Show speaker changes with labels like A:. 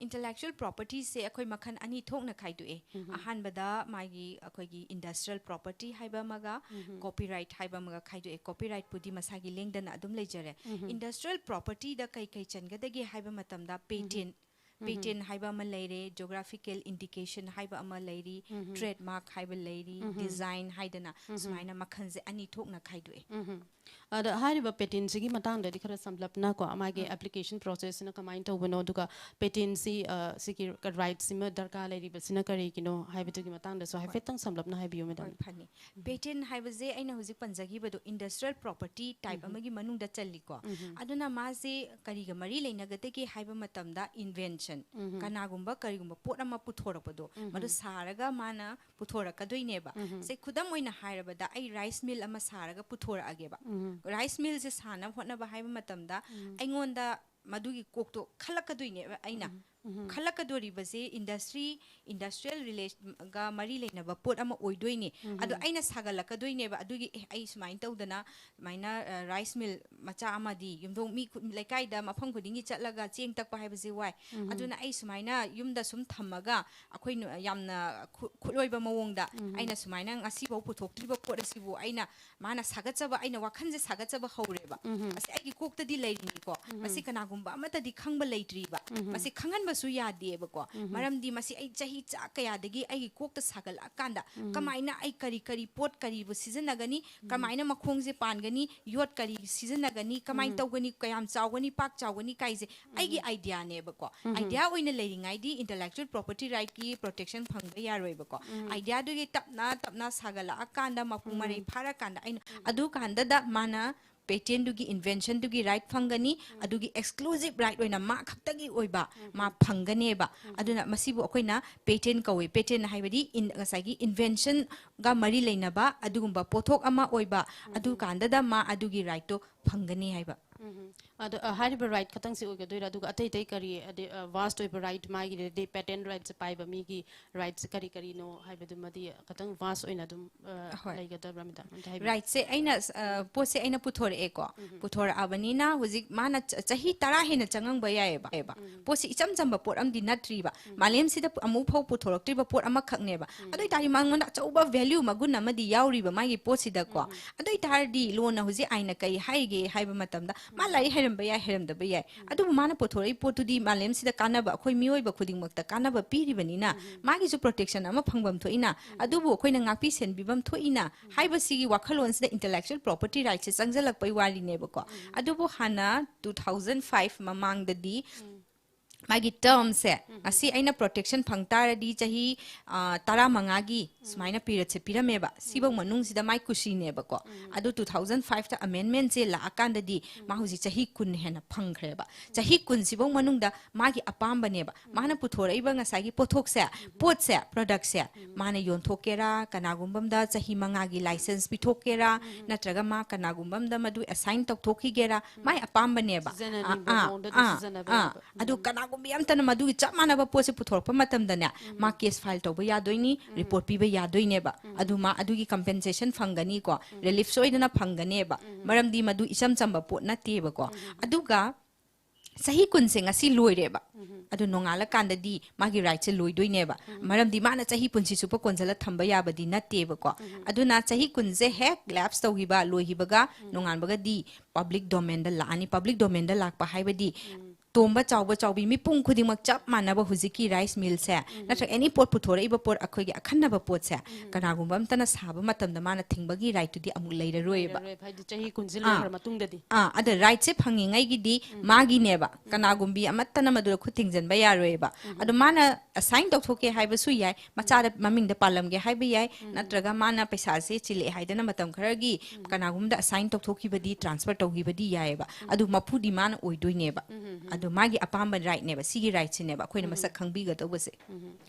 A: Intellectual property se akoi makhan ani thokna khaidue ahan bada magi akoi gi industrial property haiba maga copyright haiba maga khaidue copyright pudi masagi lengdana adum lejare industrial property da kai kai changadage haiba matamda patent haiba ama leire geographical indication haiba ama leiri trademark haiba leiri design haidana sumaina makhanse ani thokna khaidue
B: ada hariba patent sigi matang da dikhara samlapna ko amage application process na kamain to bano duka patent si sigi right sima darka leiri basina kari kino haiba to gi matang da so haifetang samlapna haibiyo madam
A: phani patent haiba je aina hojik panjagi bado industrial property type amagi manung da challi ko aduna ma se kari ga mari leina ga te ki haiba matam da invention kana gumba kari gumba pot ama puthora pado madu saraga mana puthora ka doine ba se khudam oina hairaba da ai rice mill ama saraga puthora age ba rice mill se sana hotna ba haiba matam da aingonda madugi kokto khalaka doine aina khalaka dori base industrial relation ga mari leina ba pot ama oidoine adu aina sagalaka doine ba adugi ai sumain tawdana maina rice mill macha ama di yumdong mi laikai da mafam khudingi chatlaga cheng takpa haibase wai aduna ai sumaina yumda sum thammaga akoi yamna khuloiba mawongda aina sumaina ngasi bo puthoktriba pot asibu aina mana sagachaba aina wakhanje sagachaba haureba asi ai gi kokta di leini ko asi kana gumba amata di khangba leitriba asi khangan basu yadeba ko maramdi masi ai chahi cha kaya dagi ai kokta sagal akanda kamaina ai kari pot kari bu season nagani kamaina makhongje pangani yot kari season nagani kamain tawgani kayam chawgani pak chawgani kaise ai gi idea ne ba ko idea oina leiringai di intellectual property right ki protection phangba yaroiba ko idea du gi tapna sagal akanda mapung mare phara kanda aina adu kanda da mana patent dugi invention dugi right phangani adugi exclusive right oina ma khaktagi oiba ma phangane ba aduna masibu akoina patent kawe patent haibadi in ngasagi invention ga mari leina ba adugumba pothok ama oiba adu kanda da ma adugi right to phangani haiba
B: ada hariba right katang si oga doira duga atai tai kari ade vast oiba right magi de patent right se paiba mi gi right se kari no haibadu madi katang vast oina dum laiga da ramida
A: right se aina pose aina puthor e ko puthor abani na hujik mana chahi tara hena changang ba yae ba pose icham chamba pot am di natri ba malem sida amu phau puthorok tri ba pot ama khakne ba adoi tari mangona chauba value magun amadi yauri ba magi pot sida ko adoi tar di lona huji aina kai haige haiba matamda malai heramba ya heramda ba yai adu mana pothori potudi malem sida kanaba khoi mioi ba khuding makta kanaba piri banina magi su protection ama phangbam thoina adu bu khoina ngakpi sen bibam thoina haiba sigi wakhalon sida intellectual property rights se changjalak pai wari ne ba ko adu bu hana 2005 mamang da di magi term se asi aina protection phangtara di chahi tara mangagi sumaina period se pirameba sibang manung sida mai kusi ne ba ko adu 2005 ta amendment se la akanda di ma huji chahi kun hena phangkhreba chahi kun sibang manung da magi apamba ne ba mana puthora iba ngasagi pothok se pot se product se mana yon thokera kanagumbam da chahi mangagi license pithokera natraga ma kanagumbam da madu assign tok thokigera mai apamba ne ba adu kanagum biam tan madu chap mana ba pose puthorpa matam dane ma case file to ba yadoini report pi ba yadoine ba adu ma adu gi compensation phangani ko relief soidana phangane ba maram di madu isam chamba pot na te ba ko aduga sahi kun se ngasi loire ba adu nongala kanda di magi right se loidoine ba maram di mana chahi punsi supa konjala thamba ya ba di na te ba ko adu na chahi kun se hek lapse to gi ba lohi baga nongan baga di public domain da lani public domain da lak pa hai ba di tomba chawbi mi pung khuding mak chap manaba huziki rice mill se natra any pot puthora iba pot akhoi gi akhanna ba pot se kana gumbam tana saba matam da mana thingbagi right to di amuk leira roi ba
B: phaidi chahi kunjil har matung da di
A: ada right se phangi ngai gi di magi ne ba kana gumbi amattana madura khuting jan ba ya roi ba adu mana assign dok thoke haiba su yai macha da maming da palam ge haiba yai natraga mana paisa se chile haidana matam khara gi kana gumda assign dok thoki ba di transfer to gi ba di yai ba adu mapu di mana oidoi ne ba adu magi apamba right ne ba sigi right ne ba khoina masak khangbi ga to base